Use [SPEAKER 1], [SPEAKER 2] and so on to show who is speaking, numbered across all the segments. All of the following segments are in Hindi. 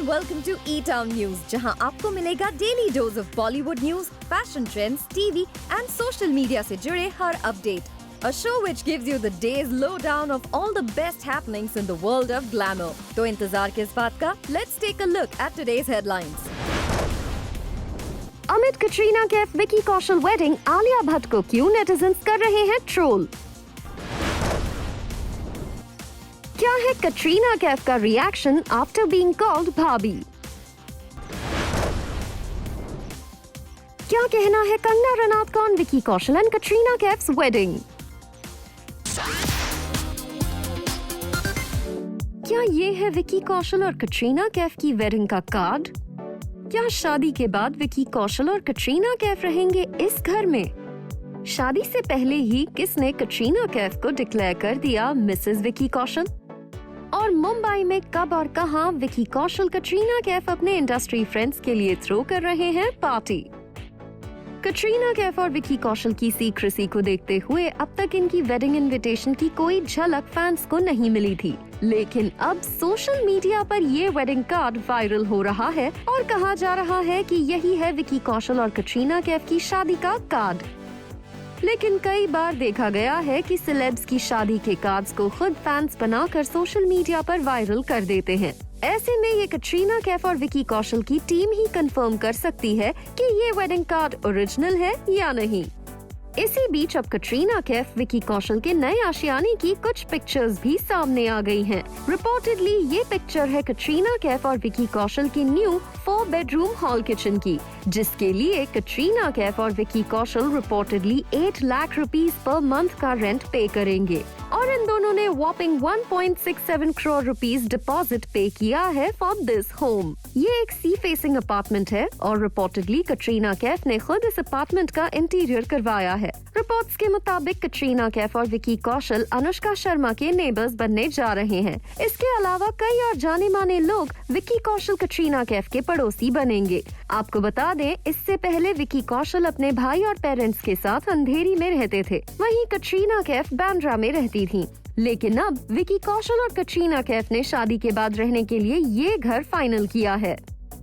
[SPEAKER 1] welcome to E-Town News, जहां आपको मिलेगा daily dose of Bollywood news, fashion trends, TV and social media से जुड़े हर update. A show which gives you the day's lowdown of all the best happenings in the world of glamour. तो इंतजार किस बात का? Let's take a look at today's headlines.
[SPEAKER 2] Amit Katrina Kaif Vicky Kaushal wedding, Alia Bhatt को क्यों नेटिजन्स कर रहे हैं ट्रोल? क्या है कटरीना कैफ का रिएक्शन आफ्टर बीइंग कॉल्ड भाभी? क्या कहना है कंगना रनौत का on Vicky Kaushal and Katrina Kaif's wedding? क्या ये है विकी कौशल और कटरीना कैफ की वेडिंग का कार्ड? क्या शादी के बाद विकी कौशल और कटरीना कैफ रहेंगे इस घर में? शादी से पहले ही किसने कटरीना कैफ को डिक्लेयर कर दिया मिसेस विकी कौशल? और मुंबई में कब और कहां विकी कौशल कटरीना कैफ अपने इंडस्ट्री फ्रेंड्स के लिए थ्रो कर रहे हैं पार्टी? कटरीना कैफ और विकी कौशल की सीक्रेसी को देखते हुए अब तक इनकी वेडिंग इनविटेशन की कोई झलक फैंस को नहीं मिली थी, लेकिन अब सोशल मीडिया पर ये वेडिंग कार्ड वायरल हो रहा है और कहा जा रहा है कि यही है विकी कौशल और कटरीना कैफ की शादी का कार्ड. लेकिन कई बार देखा गया है कि सेलेब्स की शादी के कार्ड्स को खुद फैंस बनाकर सोशल मीडिया पर वायरल कर देते हैं. ऐसे में ये कटरीना कैफ और विकी कौशल की टीम ही कंफर्म कर सकती है कि ये वेडिंग कार्ड ओरिजिनल है या नहीं. इसी बीच अब कटरीना कैफ विकी कौशल के नए आशियाने की कुछ पिक्चर्स भी सामने आ गई हैं. रिपोर्टेडली ये पिक्चर है कटरीना कैफ और विकी कौशल की न्यू 4 बेडरूम हॉल किचन की, जिसके लिए कटरीना कैफ और Vicky Kaushal reportedly 8 lakh rupees per month का रेंट पे करेंगे और इन दोनों ने वॉपिंग 1.67 करोड़ रुपीस डिपॉजिट पे किया है फॉर दिस होम. ये एक सी फेसिंग अपार्टमेंट है और रिपोर्टेडली कटरीना कैफ ने खुद इस अपार्टमेंट का इंटीरियर करवाया है. रिपोर्ट्स के मुताबिक कटरीना कैफ और विकी कौशल अनुष्का शर्मा के नेबर्स बनने जा रहे हैं. इसके अलावा कई और जाने माने लोग विकी कौशल कटरीना कैफ के पड़ोसी बनेंगे. आपको बता दें, इससे पहले विकी कौशल अपने भाई और पेरेंट्स के साथ अंधेरी में रहते थे, वहीं कटरीना कैफ बांद्रा में रहती थी. लेकिन अब विकी कौशल और कटरीना कैफ ने शादी के बाद रहने के लिए ये घर फाइनल किया है.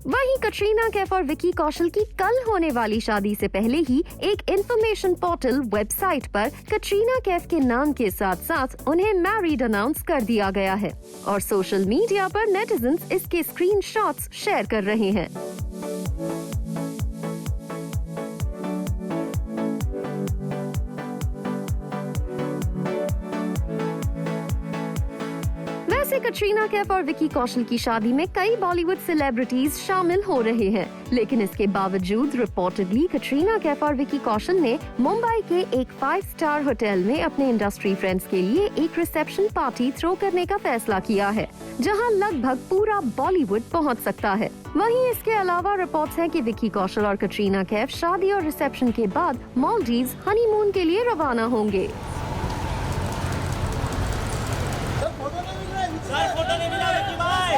[SPEAKER 2] वहीं कटरीना कैफ और विकी कौशल की कल होने वाली शादी से पहले ही एक इंफॉर्मेशन पोर्टल वेबसाइट पर कटरीना कैफ के नाम के साथ साथ उन्हें मैरिड अनाउंस कर दिया गया है और सोशल मीडिया पर नेटिजन्स इसके स्क्रीनशॉट्स शेयर कर रहे हैं. वैसे कटरीना कैफ और विकी कौशल की शादी में कई बॉलीवुड सेलिब्रिटीज शामिल हो रहे हैं, लेकिन इसके बावजूद रिपोर्टेडली कटरीना कैफ और विकी कौशल ने मुंबई के एक 5 स्टार होटल में अपने इंडस्ट्री फ्रेंड्स के लिए एक रिसेप्शन पार्टी थ्रो करने का फैसला किया है, जहां लगभग पूरा बॉलीवुड पहुंच सकता है. वहीं इसके अलावा रिपोर्ट्स हैं कि विकी कौशल और कटरीना कैफ शादी और रिसेप्शन के बाद मालदीव्स हनीमून के लिए रवाना होंगे.
[SPEAKER 3] फोटो नहीं मिला विकी भाई.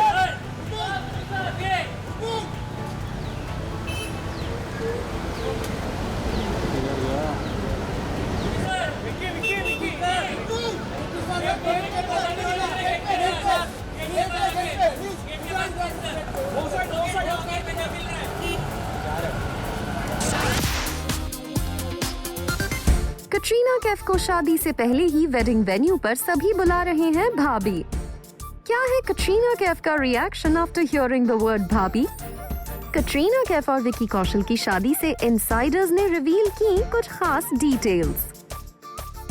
[SPEAKER 2] कटरीना कैफ को शादी से पहले ही वेडिंग वेन्यू पर सभी बुला रहे हैं भाभी. क्या है कटरीना कैफ का reaction after hearing the word भाभी? कटरीना कैफ और विकी कौशल की शादी से इनसाइडर्स ने रिवील की कुछ खास डिटेल्स.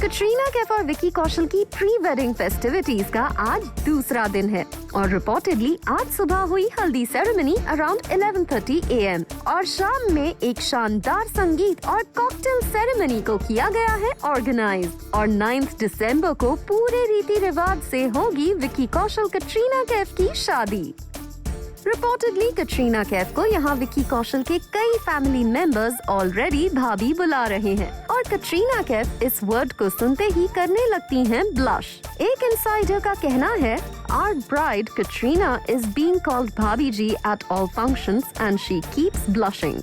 [SPEAKER 2] कटरीना कैफ और विकी कौशल की प्री वेडिंग फेस्टिविटीज का आज दूसरा दिन है और रिपोर्टेडली आज सुबह हुई हल्दी सेरेमनी अराउंड 11:30 AM और शाम में एक शानदार संगीत और कॉकटेल सेरेमनी को किया गया है ऑर्गेनाइज और 9 दिसंबर को पूरे रीति रिवाज से होगी विकी कौशल कटरीना कैफ की शादी. रिपोर्टेडली कटरीना कैफ को यहाँ विकी कौशल के कई फैमिली मेंबर्स ऑलरेडी भाभी बुला रहे हैं और कटरीना कैफ इस वर्ड को सुनते ही करने लगती हैं ब्लश. एक इनसाइडर का कहना है, Our bride Katrina is being called Bhabhi ji at all functions and she keeps blushing.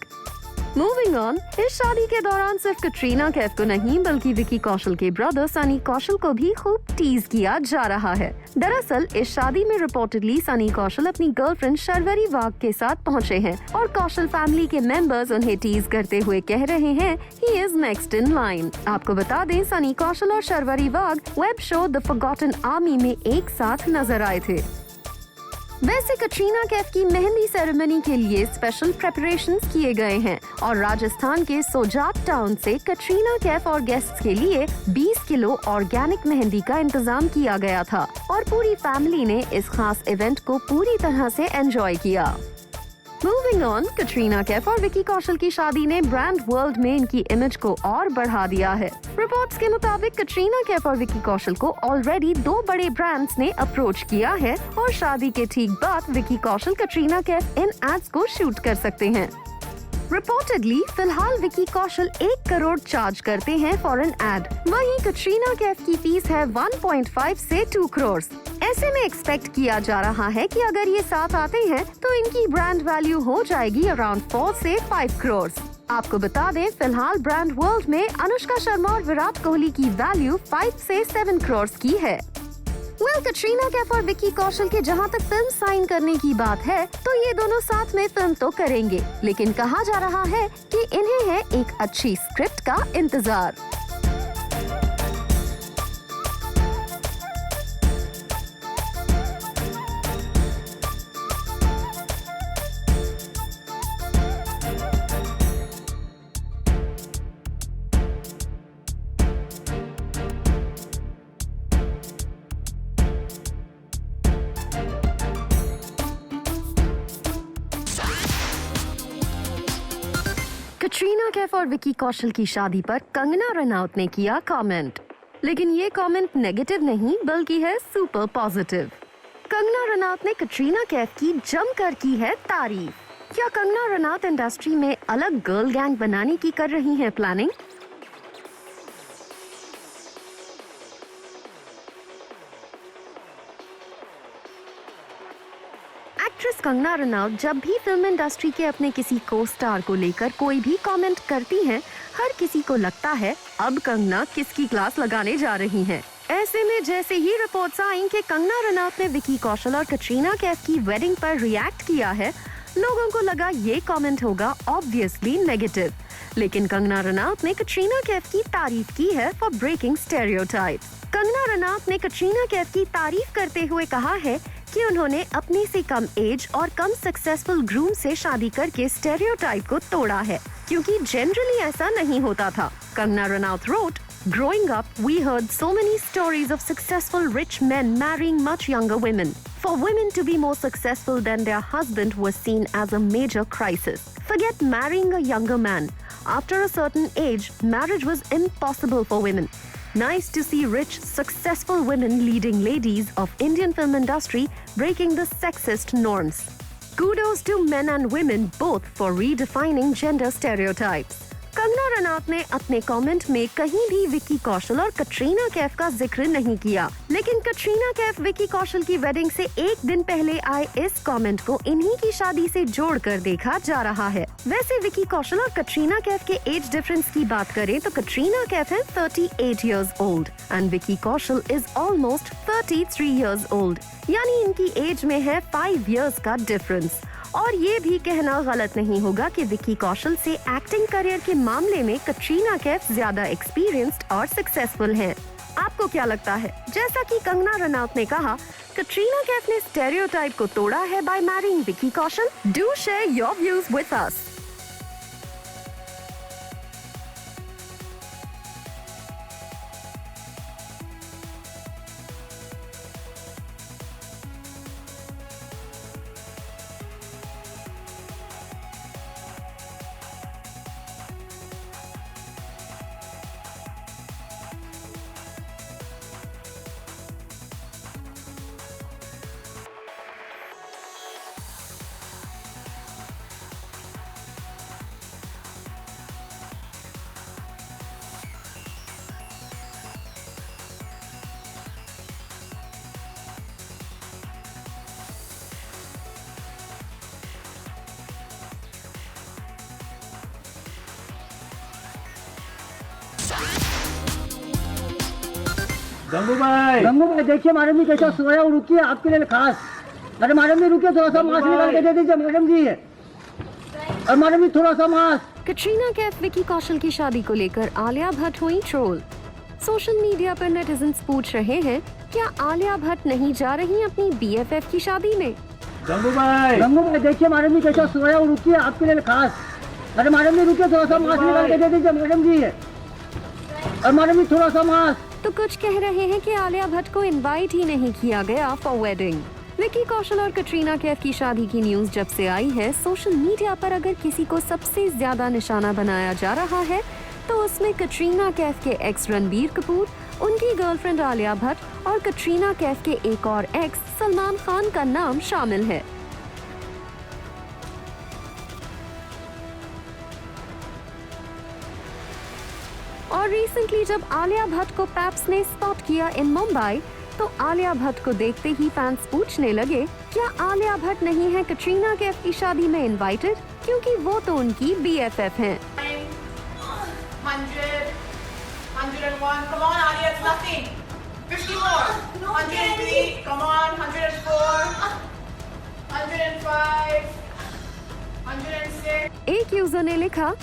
[SPEAKER 2] Moving on, इस शादी के दौरान सिर्फ कटरीना कैफ को नहीं बल्कि विकी कौशल के ब्रदर सनी कौशल को भी खूब टीज किया जा रहा है। दरअसल इस शादी में रिपोर्टेडली सनी कौशल अपनी गर्लफ्रेंड शर्वरी वाघ के साथ पहुंचे हैं और कौशल फैमिली के मेंबर्स उन्हें टीज करते हुए कह रहे हैं he is next in line. आपको बता दें सनी कौशल और Sharvari Wagh web show the forgotten army में एक साथ नजर आए थे। वैसे कटरीना कैफ की मेहंदी सेरेमनी के लिए स्पेशल प्रेपरेशंस किए गए हैं और राजस्थान के सोजात टाउन से कटरीना कैफ और गेस्ट्स के लिए 20 किलो ऑर्गेनिक मेहंदी का इंतजाम किया गया था और पूरी फैमिली ने इस खास इवेंट को पूरी तरह से एंजॉय किया। मूविंग ऑन, कटरीना कैफ और विकी कौशल की शादी ने ब्रांड वर्ल्ड में इनकी इमेज को और बढ़ा दिया है। रिपोर्ट्स के मुताबिक कटरीना कैफ और विकी कौशल को ऑलरेडी 2 बड़े ब्रांड्स ने अप्रोच किया है और शादी के ठीक बाद विकी कौशल कटरीना कैफ इन एड्स को शूट कर सकते हैं। रिपोर्टेडली फिलहाल विकी कौशल 1 करोड़ चार्ज करते हैं फॉर एन एड, वहीं कटरीना कैफ की फीस है 1.5 से 2 करोड़। ऐसे में एक्सपेक्ट किया जा रहा है कि अगर ये साथ आते हैं तो इनकी ब्रांड वैल्यू हो जाएगी अराउंड 4 से 5 करोड़। आपको बता दें फिलहाल ब्रांड वर्ल्ड में अनुष्का शर्मा और विराट कोहली की वैल्यू 5 से 7 करोड़ की है। कटरीना कैफ और विकी कौशल के जहां तक फिल्म साइन करने की बात है तो ये दोनों साथ में फिल्म तो करेंगे, लेकिन कहा जा रहा है कि इन्हें है एक अच्छी स्क्रिप्ट का इंतजार। कटरीना कैफ और विकी कौशल की शादी पर कंगना रनौत ने किया कमेंट, लेकिन ये कमेंट नेगेटिव नहीं बल्कि है सुपर पॉजिटिव। कंगना रनौत ने कटरीना कैफ की जमकर की है तारीफ। क्या कंगना रनौत इंडस्ट्री में अलग गर्ल गैंग बनाने की कर रही हैं प्लानिंग? एक्ट्रेस कंगना रनौत जब भी फिल्म इंडस्ट्री के अपने किसी को स्टार को लेकर कोई भी कमेंट करती हैं, हर किसी को लगता है अब कंगना किसकी क्लास लगाने जा रही हैं। ऐसे में जैसे ही रिपोर्ट्स आई कि कंगना रनौत ने विकी कौशल और कटरीना कैफ की वेडिंग पर रिएक्ट किया है, लोगों को लगा ये कमेंट होगा ऑब्वियसली नेगेटिव। लेकिन कंगना रनौत ने कटरीना कैफ की तारीफ की है for breaking stereotypes. Kangana Ranaut ने कटरीना कैफ की तारीफ करते हुए कहा है कि उन्होंने अपने से कम एज और कम सक्सेसफुल ग्रूम से शादी करके स्टेरियोटाइप को तोड़ा है, क्योंकि जनरली ऐसा नहीं होता था। Kangana Ranaut wrote, "Growing up, we heard so many stories of successful rich men marrying much younger women. For women to be more successful than their husband was seen as a major crisis. Forget marrying a younger man. After a certain age, marriage was impossible for women. Nice to see rich, successful women leading ladies of Indian film industry breaking the sexist norms. Kudos to men and women both for redefining gender stereotypes." Kangana Ranaut ने अपने कमेंट में कहीं भी विकी कौशल और कटरीना कैफ का जिक्र नहीं किया, लेकिन कटरीना कैफ विकी कौशल की वेडिंग से एक दिन पहले आए इस कमेंट को इन्हीं की शादी से जोड़कर देखा जा रहा है। वैसे विकी कौशल और कटरीना कैफ के एज डिफरेंस की बात करें तो कटरीना कैफ है 38 years old and Vicky Kaushal is almost 33 years old, यानी इनकी एज में है 5 years का डिफरेंस। और ये भी कहना गलत नहीं होगा कि विकी कौशल से एक्टिंग करियर के मामले में कटरीना कैफ ज्यादा एक्सपीरियंस्ड और सक्सेसफुल हैं। आपको क्या लगता है? जैसा कि कंगना रनौत ने कहा, कटरीना कैफ ने स्टेरियोटाइप को तोड़ा है by marrying Vicky Kaushal. Do share your views with us.
[SPEAKER 3] Gangu भाई
[SPEAKER 4] देखिए मैडम जी कैसा सोया और रुकिए आपके लिए खास। अरे मैडम जी रुकिए, थोड़ा सा मास्क निकाल के दे दीजिए मैडम जी। और मैडम जी थोड़ा सा मास्क।
[SPEAKER 2] कटरीना कैफ विकी कौशल की शादी को लेकर आलिया भट्ट हुई ट्रोल। सोशल मीडिया पर नेटिजन्स पूछ रहे हैं, क्या आलिया भट्ट नहीं जा रही अपनी BFF की शादी में?
[SPEAKER 3] गंगू भाई
[SPEAKER 4] देखिए मैडम जी कैसा सोया और रुकिए आपके लिए खास। अरे मैडम जी रुकिए, थोड़ा सा मास्क निकाल के दे दीजिए मैडम जी। और मैडम जी थोड़ा सा मास्क।
[SPEAKER 2] तो कुछ कह रहे हैं कि आलिया भट्ट को इनवाइट ही नहीं किया गया फॉर वेडिंग। विकी कौशल और कटरीना कैफ की शादी की न्यूज जब से आई है, सोशल मीडिया पर अगर किसी को सबसे ज्यादा निशाना बनाया जा रहा है तो उसमें कटरीना कैफ के एक्स रणबीर कपूर, उनकी गर्लफ्रेंड आलिया भट्ट और कटरीना कैफ के एक और एक्स सलमान खान का नाम शामिल है। और रिसेंटली जब आलिया भट्ट को पैप्स ने स्पॉट किया इन मुंबई, तो आलिया भट्ट को देखते ही फैंस पूछने लगे, क्या आलिया भट्ट नहीं है कटरीना कैफ की शादी में इनवाइटेड, क्योंकि वो तो उनकी BFF हैं।
[SPEAKER 5] 100, 101, come on Alia, it's nothing. 50 more. 103, come on, 104, 105, 106.
[SPEAKER 2] एक यूजर ने लिखा,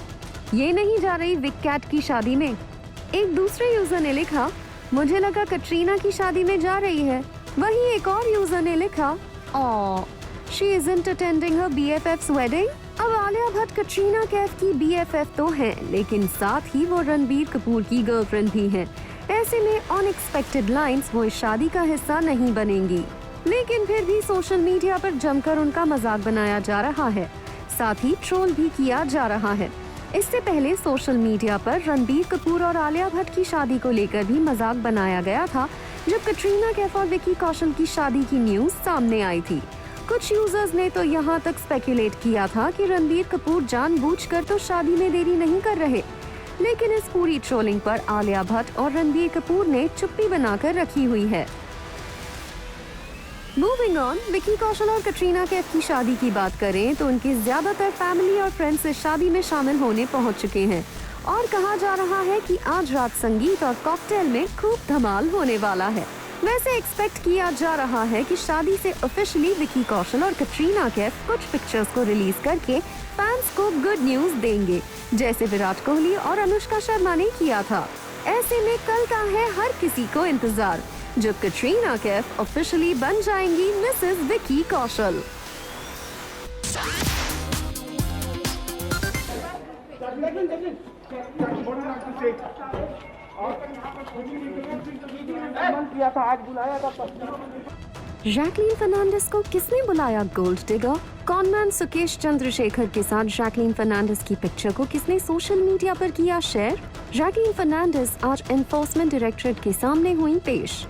[SPEAKER 2] ये नहीं जा रही विक कैट की शादी में। एक दूसरे यूजर ने लिखा, मुझे लगा कटरीना की शादी में जा रही है। वहीं एक और यूजर ने लिखा, oh, she isn't attending her BFF's wedding। अब आलिया भट्ट कटरीना कैफ की BFF तो है, लेकिन साथ ही वो रणबीर कपूर की गर्लफ्रेंड भी हैं। ऐसे में अनएक्सपेक्टेड लाइंस वो इस शादी का हिस्सा नहीं बनेंगी, लेकिन फिर भी सोशल मीडिया पर जमकर उनका मजाक बनाया जा रहा है, साथ ही ट्रोल भी किया जा रहा है। इससे पहले सोशल मीडिया पर रणबीर कपूर और आलिया भट्ट की शादी को लेकर भी मजाक बनाया गया था, जब कटरीना कैफ और विकी कौशल की शादी की न्यूज सामने आई थी। कुछ यूजर्स ने तो यहाँ तक स्पेकुलेट किया था कि रणबीर कपूर जानबूझकर तो शादी में देरी नहीं कर रहे, लेकिन इस पूरी ट्रोलिंग पर आलिया भट्ट और रणबीर कपूर ने चुप्पी बनाकर रखी हुई है। मूविंग ऑन, विकी कौशल और कटरीना कैफ की शादी की बात करें तो उनके ज्यादातर फैमिली और फ्रेंड्स इस शादी में शामिल होने पहुंच चुके हैं और कहा जा रहा है कि आज रात संगीत और कॉकटेल में खूब धमाल होने वाला है। वैसे एक्सपेक्ट किया जा रहा है कि शादी से ऑफिशियली विकी कौशल और कटरीना कैफ कुछ पिक्चर्स को रिलीज करके फैंस को गुड न्यूज देंगे, जैसे विराट कोहली और अनुष्का शर्मा ने किया था। ऐसे में कल का है हर किसी को इंतजार, जब कटरीना कैफ ऑफिशियली बन जाएंगी मिसेस विकी कौशल। जैकलीन फर्नांडिस को किसने बुलाया gold digger? Conman Sukesh Chandrashekhar के साथ जैकलीन फर्नांडिस की पिक्चर को किसने सोशल मीडिया पर किया शेयर? जैकलीन फर्नांडिस आज एनफोर्समेंट डायरेक्टरेट के सामने हुई पेश।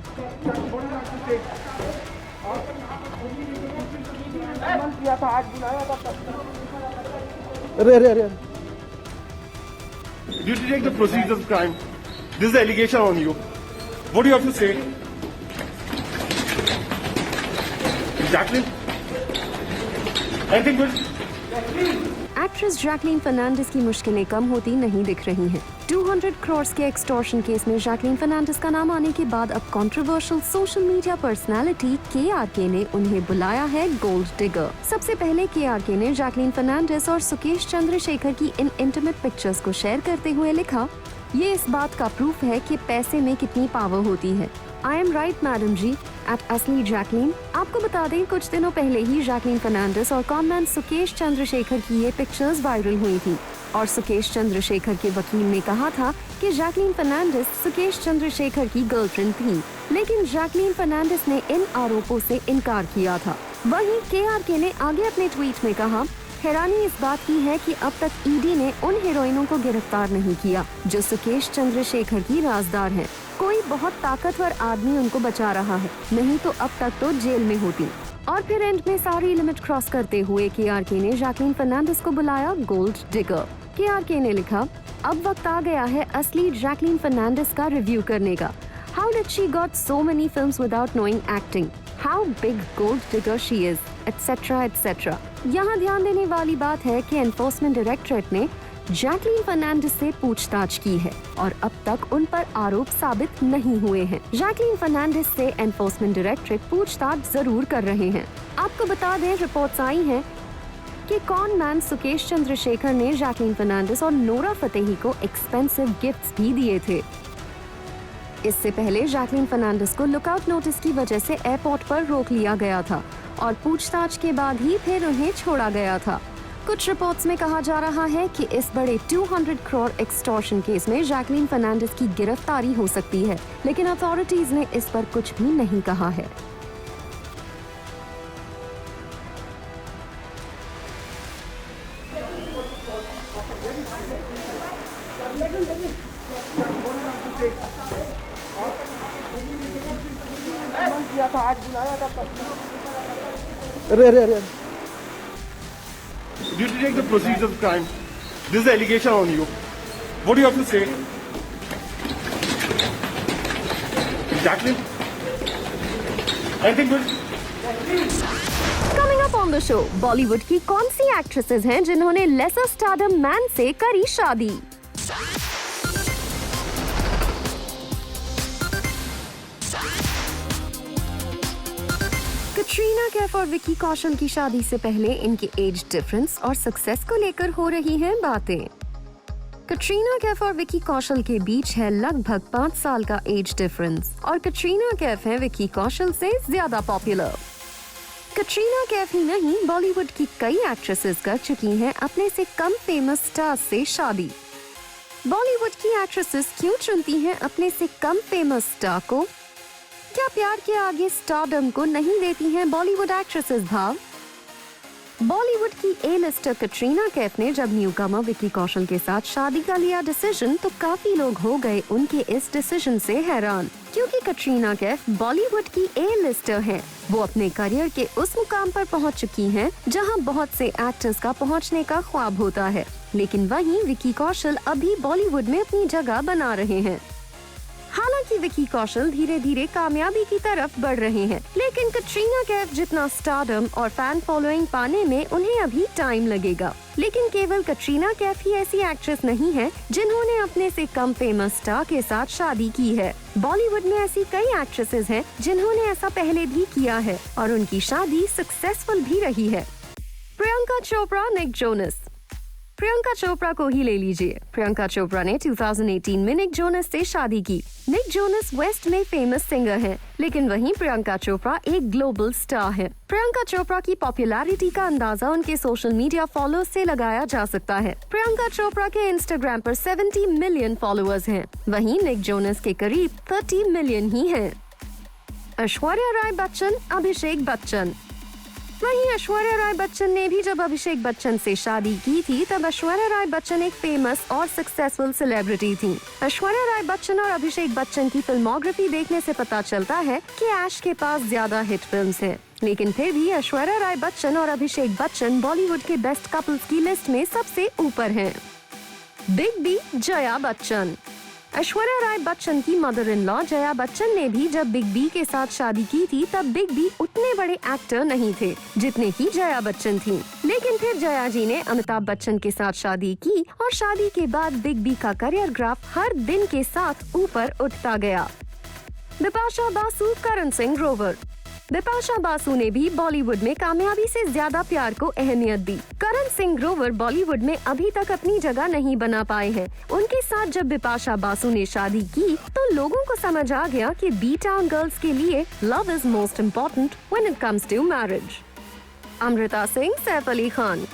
[SPEAKER 6] You to take the proceeds of crime. This is the allegation on you. What do you have to say? Jacqueline? Anything good?
[SPEAKER 2] Actress Jacqueline Fernandez की मुश्किलें कम होती नहीं दिख रही हैं। 200 करोड़ के एक्सटॉर्शन केस में जैकलीन फर्नांडिस का नाम आने के बाद अब controversial social media personality KRK ने उन्हें बुलाया है गोल्ड डिगर। सबसे पहले KRK ने जैकलीन फर्नांडिस और सुकेश चंद्रशेखर की इन इंटीमेट पिक्चर्स को शेयर करते हुए लिखा, ये इस बात का प्रूफ है कि पैसे में कितनी पावर होती है। I am right madam ji, at असली जैकलीन। आपको बता दें, कुछ दिनों पहले ही जैकलीन फर्नांडिस और कॉनमैन सुकेश चंद्रशेखर की ये पिक्चर्स वायरल हुई थी और सुकेश चंद्रशेखर के वकील ने कहा था कि जैकलीन फर्नांडिस सुकेश चंद्रशेखर की गर्लफ्रेंड थी, लेकिन जैकलीन फर्नांडिस ने इन आरोपों से इनकार किया था। वहीं KRK ने आगे अपने ट्वीट में कहा, हैरानी इस बात की है कि अब तक ED ने उन हीरोइनों को गिरफ्तार नहीं किया जो सुकेश चंद्रशेखर की राजदार हैं। कोई बहुत ताकतवर आदमी उनको बचा रहा है, नहीं तो अब तक तो जेल में होती। और फिर एंड में सारी लिमिट क्रॉस करते हुए KRK ने जैकलीन फर्नांडिस को बुलाया गोल्ड डिगर। KRK ने लिखा, अब वक्त आ गया है असली जैकलीन फर्नांडिस का रिव्यू करने का। How did she got so many films without knowing acting? How big gold digger she is, etcetera etcetera. यहाँ ध्यान देने वाली बात है कि एनफोर्समेंट डायरेक्टरेट ने जैकलीन फर्नांडिस से पूछताछ की है और अब तक उन पर आरोप साबित नहीं हुए हैं। जैकलीन फर्नांडिस से एनफोर्समेंट डायरेक्टरेट पूछताछ जरूर कर रहे हैं। आपको बता दें, रिपोर्ट्स आई हैं कि कॉन मैन सुकेश चंद्रशेखर ने जैकलीन फर्नांडिस और नोरा फतेही को एक्सपेंसिव गिफ्ट्स भी दिए थे। इससे पहले जैकलीन फर्नांडिस को लुकआउट नोटिस की वजह से एयरपोर्ट पर रोक लिया गया था और पूछताछ के बाद ही फिर उन्हें छोड़ा गया था। कुछ रिपोर्ट्स में कहा जा रहा है कि इस बड़े 200 करोड़ एक्सटॉर्शन केस में जैकलीन फर्नांडिस की गिरफ्तारी हो सकती है, लेकिन अथॉरिटीज ने इस पर कुछ भी नहीं कहा है।
[SPEAKER 6] अरे Due to take the proceeds of crime, this is the allegation on you. What do you have to say? Jacqueline? Anything good?
[SPEAKER 2] Coming up on the show, Bollywood की कौन सी एक्ट्रेसेस हैं जिन्होंने लेसर स्टारडम मैन से करी शादी? कटरीना कैफ और विकी कौशल की शादी से पहले इनके एज डिफरेंस और सक्सेस को लेकर हो रही हैं बातें। कटरीना कैफ और विकी कौशल के बीच है लगभग 5 साल का एज डिफरेंस और कटरीना कैफ है विकी कौशल से ज्यादा पॉपुलर। कटरीना कैफ ही नहीं, बॉलीवुड की कई एक्ट्रेसेस कर चुकी हैं अपने से कम फेमस स्टार्स से शादी। बॉलीवुड की एक्ट्रेसेस क्यों चुनती हैं अपने से कम फेमस स्टार को? क्या प्यार के आगे स्टारडम को नहीं देती हैं बॉलीवुड एक्ट्रेसेस भाव? बॉलीवुड की ए लिस्टर कटरीना कैफ ने जब न्यूकमर विकी कौशल के साथ शादी का लिया डिसीजन तो काफी लोग हो गए उनके इस डिसीजन से हैरान, क्योंकि कटरीना कैफ बॉलीवुड की ए लिस्टर हैं। वो अपने करियर के उस मुकाम पर पहुंच चुकी हैं जहां बहुत से एक्टर्स का पहुंचने का ख्वाब होता है, लेकिन वहीं विकी कौशल अभी बॉलीवुड में अपनी जगह बना रहे हैं। हालांकि विकी कौशल धीरे धीरे कामयाबी की तरफ बढ़ रहे हैं, लेकिन कटरीना कैफ जितना स्टारडम और फैन फॉलोइंग पाने में उन्हें अभी टाइम लगेगा। लेकिन केवल कटरीना कैफ ही ऐसी एक्ट्रेस नहीं है जिन्होंने अपने से कम फेमस स्टार के साथ शादी की है। बॉलीवुड में ऐसी कई एक्ट्रेसेस हैं जिन्होंने ऐसा पहले भी किया है और उनकी शादी सक्सेसफुल भी रही है। Priyanka Chopra, Nick Jonas. प्रियंका चोपड़ा को ही ले लीजिए। प्रियंका चोपड़ा ने 2018 में निक जोनस से शादी की। निक जोनस वेस्ट में फेमस सिंगर हैं, लेकिन वहीं प्रियंका चोपड़ा एक ग्लोबल स्टार है। प्रियंका चोपड़ा की पॉपुलैरिटी का अंदाजा उनके सोशल मीडिया फॉलोअर्स से लगाया जा सकता है। प्रियंका चोपड़ा के इंस्टाग्राम पर 70 मिलियन फॉलोअर्स हैं, वहीं निक जोनस के करीब 30 मिलियन ही हैं। ऐश्वर्या राय बच्चन, अभिषेक बच्चन। वहीं ऐश्वर्या राय बच्चन ने भी जब अभिषेक बच्चन से शादी की थी तब ऐश्वर्या राय बच्चन एक फेमस और सक्सेसफुल सेलिब्रिटी थी। ऐश्वर्या राय बच्चन और अभिषेक बच्चन की फिल्मोग्राफी देखने से पता चलता है कि ऐश के पास ज्यादा हिट फिल्म्स हैं, लेकिन फिर भी ऐश्वर्या राय बच्चन और अभिषेक बच्चन बॉलीवुड के बेस्ट कपल्स की लिस्ट में सबसे ऊपर हैं। Big B, Jaya Bachchan. ऐश्वर्या राय बच्चन की mother in law Jaya Bachchan ने भी जब बिग बी के साथ शादी की थी तब बिग बी उतने बड़े एक्टर नहीं थे जितने की जया बच्चन थी, लेकिन फिर जया जी ने अमिताभ बच्चन के साथ शादी की और शादी के बाद बिग बी का करियर ग्राफ हर दिन के साथ ऊपर उठता गया। बिपाशा बासु, करण सिंह ग्रोवर। बिपाशा बासु ने भी बॉलीवुड में कामयाबी से ज्यादा प्यार को अहमियत दी। करण सिंह ग्रोवर बॉलीवुड में अभी तक अपनी जगह नहीं बना पाए हैं। उनके साथ जब बिपाशा बासु ने शादी की तो लोगों को समझ आ गया कि बी टाउन गर्ल्स के लिए love is most important when it comes to marriage. Amrita Singh, Saif Ali Khan.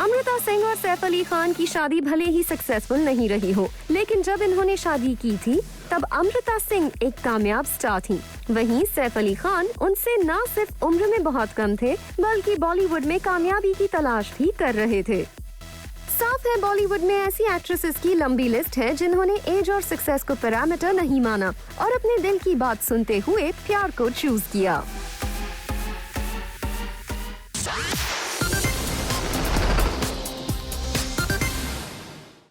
[SPEAKER 2] Amrita Singh और सैफ अली खान की शादी भले ही सक्सेसफुल नहीं रही हो, लेकिन जब इन्होंने शादी की थी तब अमृता सिंह एक कामयाब स्टार थी। वहीं सैफ अली खान उनसे न सिर्फ उम्र में बहुत कम थे बल्कि बॉलीवुड में कामयाबी की तलाश भी कर रहे थे। साफ है बॉलीवुड में ऐसी एक्ट्रेसेस की लंबी लिस्ट है जिन्होंने एज और सक्सेस को पैरामीटर नहीं माना और अपने दिल की बात सुनते हुए प्यार को चूज किया।